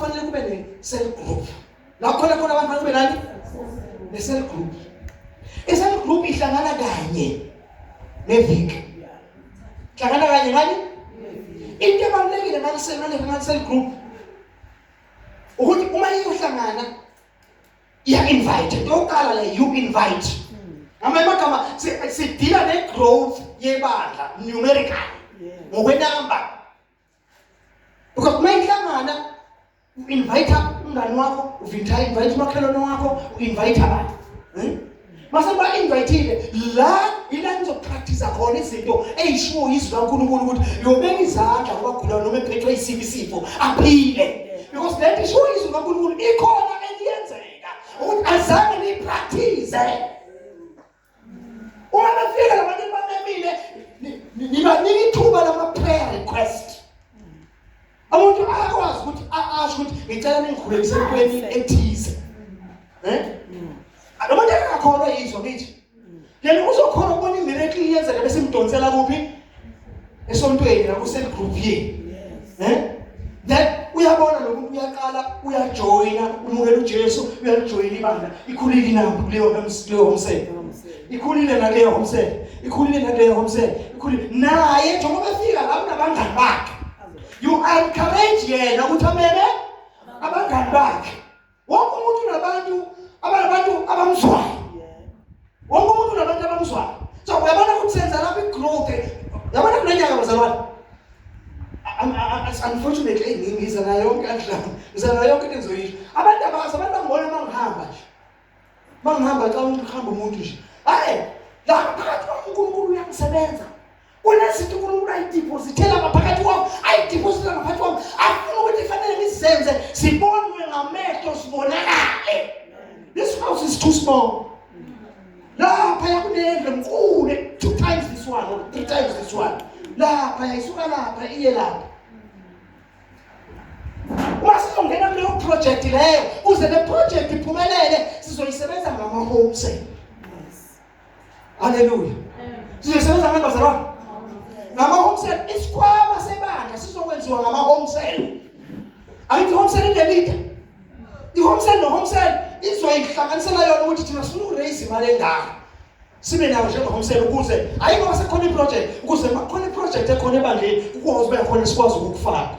kufanele kube ne-cell group. La khona abantu kube nani? Ne-cell group. I-cell group ihlangana kanye neviki. Ihlangana kanye ngani? Into ebalulekile ngale-cell group ukuthi uma iyohlangana iya-invite. Oqala la you invite. Amagama sidila ne-growth yebandla numerical ngokwenamba. Because uma ihlangana u-invite umngani wakho, invite umakhelwane wakho, u-invite abantu. Mase ba-invitile la ila nizopractice khona izinto eyishiwo izwi kaNkulunkulu ukuthi yobeka izandla kwabagulayo noma ephethwe isiphi isifo aphile. Because lento ishiwo izwi kaNkulunkulu ikhona eliyenzeka ukuthi azange niyipractice. Uma befika labantu bamemile nibanika ithuba lama-prayer request. Umuntu akwazi ukuthi asho ukuthi ngicela ningigulekise entweni ethize. Abantu akakholwa yizwa ngithi. Yena uzokhona ukubona imiracle iyenzeka bese imdonsela kuphi? Esontweni la ku-cell group yini. Then uyabona lokuthi uyaqala uyajoyina umukela uJesu uyajoyina ibandla ikhulile inamba kuleyo homsele. Ikhulile naleyo homsele. Ikhulile naleyo homsele. Ikhulile naye njengoba befika la kunabangani bakhe. You encourage yena ukuthi ameme abangani bakhe. Wonke umuntu unabantu abamzwayo. Wonke umuntu unabantu abamzwayo. So uyabona ukuthi senza lapha igrowth. Yabona kulenyanga bazalwane. Unfortunately ngiza nayo yonke adlala. Ngiza nayo yonke into engizoyisho. Abantu angibona mangihamba nje. Mangihamba xa uhamba umuntu nje. Hayi, la phakathi kwaNkulunkulu uyangisebenza. Unezinto uNkulunkulu ayidepositela ngaphakathi kwami, ayidepositela ngaphakathi kwami. Afuna ukuthi ifanele ngizenze sibonwe ngamehlo sibonakale. This house is too small. Lapha yakunendle enkulu 2 times this one or 3 times this one. Lapha yayisuka lapha iye lapha. Uma sizongena kuleyo project leyo, uze le project iphumelele, sizoyisebenza ngama-home cell. Hallelujah. Sizoyisebenza ngabazalwane. Ngama-home cell, isikhwama sebandla sizokwenziwa ngama-home cell. Ayithi home cell inelida. I-home cell no-home cell izoyihlanganisela yona ukuthi thina sifuna ukuraise imali engaka. Sibe nayo njenge-home cell ukuze ayikho sekhona i-project, ukuze makukhona i-project ekhona ebandleni ukwazi ube khona sikwazi ukukufaka.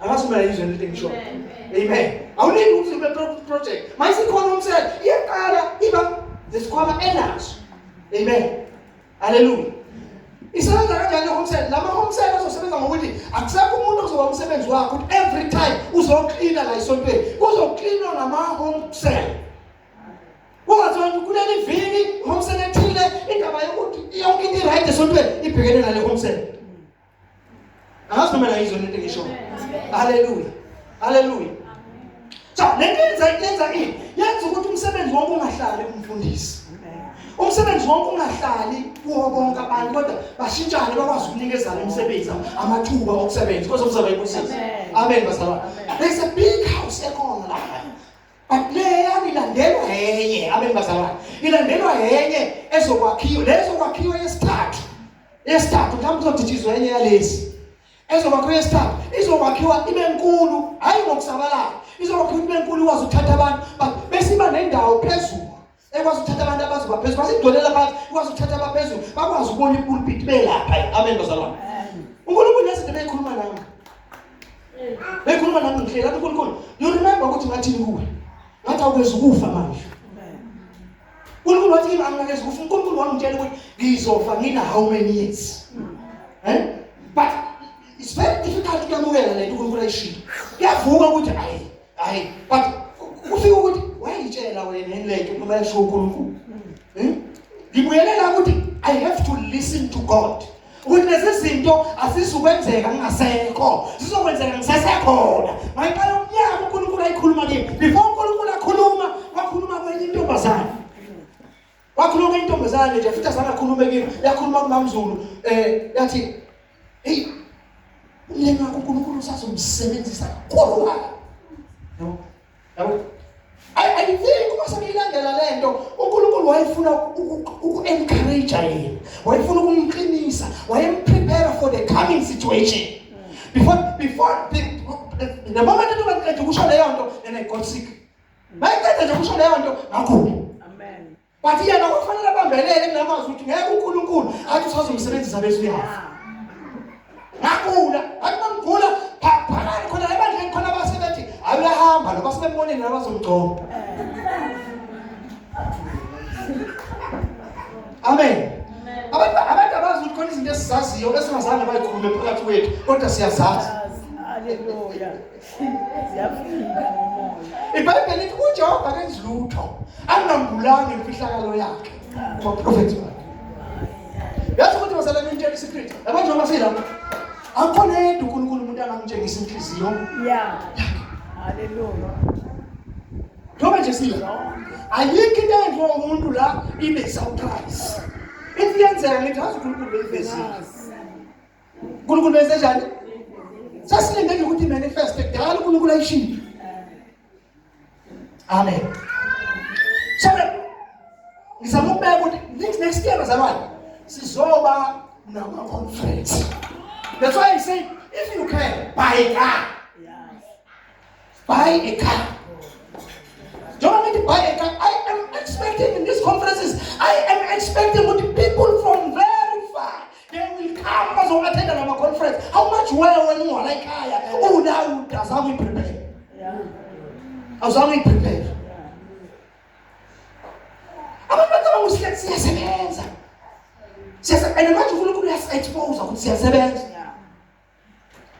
Angazi uma yizwe into engishoyo. Amen. Awuniki ukuthi ube project. Mayisikhona home cell iyaqala iba zesikhwama enazo. Amen. Hallelujah. Isebenza kanjani le home cell? Lama home cell azosebenza ngokuthi akusekho umuntu ozoba umsebenzi wakhe ukuthi every time uzocleana la isontweni. Uzocleana ngama home cell. Ungazothi kuleli viki home cell ethile indaba yokuthi yonke into right esontweni ibhekene nale home cell. Angazi noma yizwe into engishoyo. Hallelujah. Hallelujah. So lenza ini yenza ukuthi umsebenzi wonke ungahlali kumfundisi. Umsebenzi wonke ungahlali kuwo bonke abantu kodwa bashintshane bakwazi ukunikezana imisebenzi amathuba okusebenza because of zabuyibusisa. Amen bazalwane. There's a big house ekhona la. But leya ilandelwa yenye. Amen bazalwane. Ilandelwa yenye ezokwakhiwa. Lezo kwakhiwa yesithathu. Yesithathu mhlawumbe uzoditshizwa yenye yalezi. Ezokwakhiwa yesithathu. Izokwakhiwa ibe nkulu, hayi ngokusabalala. Izokwakhiwa ibe nkulu ikwazi ukuthatha abantu bese iba nendawo phezulu. Ekwazi ukuthatha abantu abazoba phezulu basidolela phansi ikwazi ukuthatha abaphezulu bakwazi ukubona ipulpit belapha. Amen bazalwane. uNkulunkulu nezinto beyikhuluma nami. Beyikhuluma nami ngihlela uNkulunkulu. You remember ukuthi ngathini kuwe? Ngathi awukwezi ukufa manje. uNkulunkulu wathi kimi angakezi ukufa. uNkulunkulu wangitshela ukuthi ngizofa ngina how many years. But it's very difficult ukwamukela lento uNkulunkulu ayishilo. Kuyavuka ukuthi hayi but ufika ukuthi wayitshela wena lento noma yasho uNkulunkulu. Ngibuyelela ukuthi I have to listen to God. Ukuthi lezi zinto asizukwenzeka ngingasekho, zizokwenzeka ngisesekhona. Mayiqala umnyaka uNkulunkulu ayikhuluma kimi. Before uNkulunkulu akhuluma, wakhuluma kwenye intombazane. Wakhuluma intombazane nje futhi asanakhuluma kimi. Yakhuluma kuMamzulu yathi hey yena uNkulunkulu usazomsebenzisa kodwa. Yabo. I think uma senilandela lento uNkulunkulu wayefuna uku-encourage yena. Wayefuna ukumqinisa, wayemprepare for the coming situation. Before The moment you want to show leyo nto and I got sick. Mayiqeda nje kusho leyo nto ngakho. Amen. But yena kufanele abambelele kunamazwi ukuthi ngeke uNkulunkulu athi usazomsebenzisa bese uyafa. Ngakula, akungula phakathi khona ebandleni khona abasebenzi abahamba nabasebeboneni nabazomgcoba. Amen. Abantu abazi ukuthi khona izinto esizaziyo esingazange bayikhulume phakathi kwethu kodwa siyazazi. Hallelujah. Siyafika ngomoya. iBhayibheli lithi uJehova akenzi lutho angambulanga imfihlakalo yakhe kubaprofethi bakhe. Yazi ukuthi bazalwane into secret. Abantu abasela akhona yedwa uNkulunkulu umuntu angamtshengisa inhliziyo. Yeah. Hallelujah. Ngoba nje sila ayikho into enziwa umuntu la ibe surprise. Influencer ngithi hazi uNkulunkulu beyivezile. uNkulunkulu bezenjani? Sasilindele ukuthi manifest kudala uNkulunkulu ayishilo. Amen. So ngizama ukubeka ukuthi next year bazalwane sizoba nama conference. That's why I say if you can buy a car. Yes. Buy a car. Don't need to buy a car. I am expecting in these conferences, I am expecting with people from very far. They will come as well attend our conference. How much well when you are like oh now does how we prepare? Yeah. How we prepare? Abantu siyasebenza. And manje uNkulunkulu uyasi-expose ukuthi siyasebenza.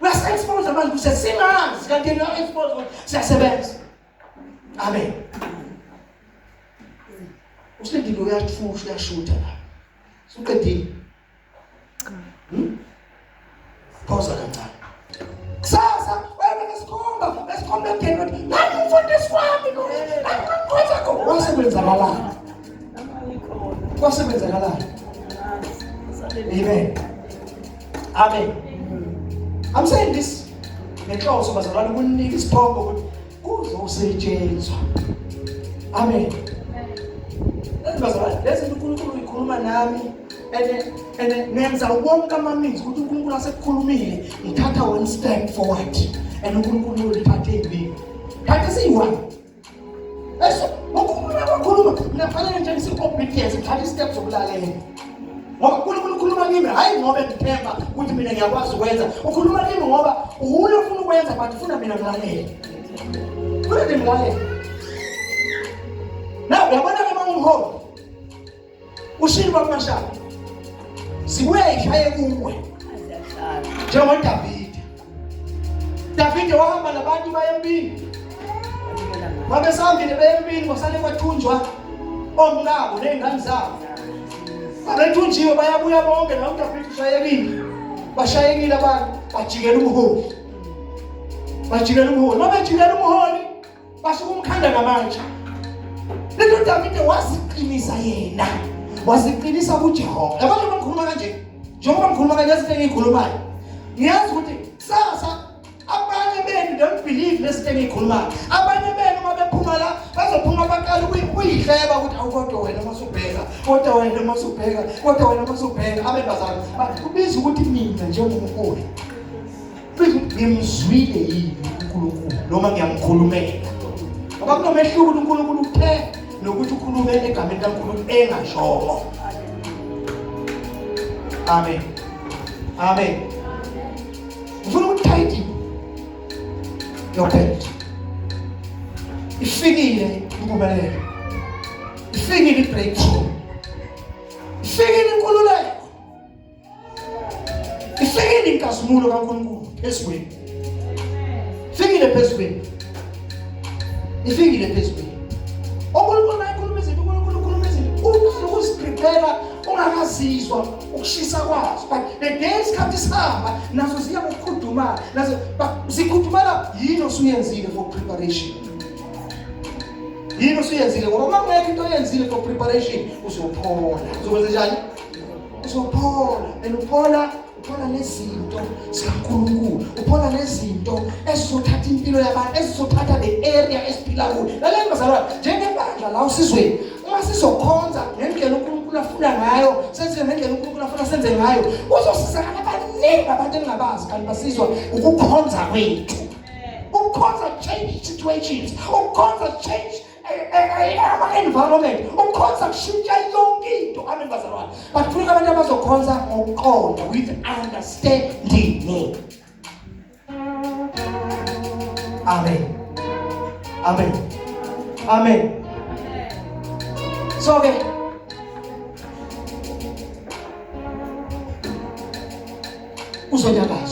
Uyasi-expose manje ukuthi siyasingazi kanti yena expose ukuthi siyasebenza. Amen. Usilindile uyathusha uyashutha la. Suqedile. Pause kancane. Sasa wena esikhomba ngene ukuthi nami umfundisi wami lo. Akukwenza ko wasebenzakalana. Wasebenzakalana. Amen. Amen. I'm saying this ngenhloso bazalwane ukunika isiphoqo ukuthi kuzosetshenzwa. Amen. Bazalwane lezi uNkulunkulu uyikhuluma nami and nenza wonke amamizi ukuthi uNkulunkulu asekukhulumile ngithatha one step forward and uNkulunkulu ulithathe ibili. Kanti siyi-one. Eso uNkulunkulu akakhuluma nafanele nje ngisi-obedience ngithatha i-step zokulalela. Ngoba uNkulunkulu ukhuluma kimi hayi ngoba ngithemba ukuthi mina ngiyakwazi ukwenza. Ukhuluma kimi ngoba uye ufuna ukwenza but ufuna mina ngilalele. Ufuna ngimlalele. Na uyabona ke mangiholi. Ushilo baMashaka. Sibuye ishaye kuwe. Njengo David. David wahamba nabantu bayempini. Babesambile bayempini bosale kwathunjwa omngabo nezingane zabo. Abethunjiwe bayabuya bonke la uDavid ushayekile. Bashayekile abantu bajikela umholi. Bajikela umholi. Mabejikela umholi basuka umkhanda namanje. Lethu uDavid waziqinisa yena. Waziqinisa kuJehova. Abantu bakhuluma kanje. Njengoba ngikhuluma kanje izinto engikhulumayo. Ngiyazi ukuthi sasa abanye benu don't believe lesithi engikhulumayo. Abanye benu mabephuma la bazophuma baqala ukuyihleba ukuthi awukodwa wena masubheka. Kodwa wena masubheka. Kodwa wena masubheka. Abembazana bathi kubiza ukuthi mina njengomholi. Futhi ngimzwile yini uNkulunkulu noma ngiyamkhulumela. Ngoba kunomehluko uNkulunkulu uthe nokuthi ukhulume egameni kaNkulunkulu engashongo. Amen. Amen. Ufuna ukuthayidi your belt. Ifikile impumelelo. Ifikile ibreakthrough. Ifikile inkululeko. Ifikile inkazimulo kaNkulunkulu phezulu. Ifikile phezulu. Ifikile phezulu. uNkulunkulu ayikhuluma izinto uNkulunkulu ukhuluma izinto ukuziprepare ungakazizwa ukushisa kwazo but the days isikhathi sihamba nazo ziya ngokukhudumala nazo zikhudumala yini osuyenzile for preparation yini osuyenzile ngoba mangeke into oyenzile for preparation uzophola uzokwenza njani uzophola and uphola nezinto zikaNkulunkulu uphola nezinto ezizothatha impilo yabantu ezizothatha the area esiphila kuyo lalela bazalwane njengebandla la usizweni uma sizokhonza ngendlela uNkulunkulu afuna ngayo senze ngendlela uNkulunkulu afuna senze ngayo uzosizakala abaningi abantu engabazi kanti basizwa ukukhonza kwethu ukukhonza change situations, ukukhonza change ama-environment, ukukhonza kushintsha yonke into. Amen bazalwane. But kufuneka abantu abazokhonza ngokuqonda, with understanding. Amen. Amen. Amen. So ke uzonyakaza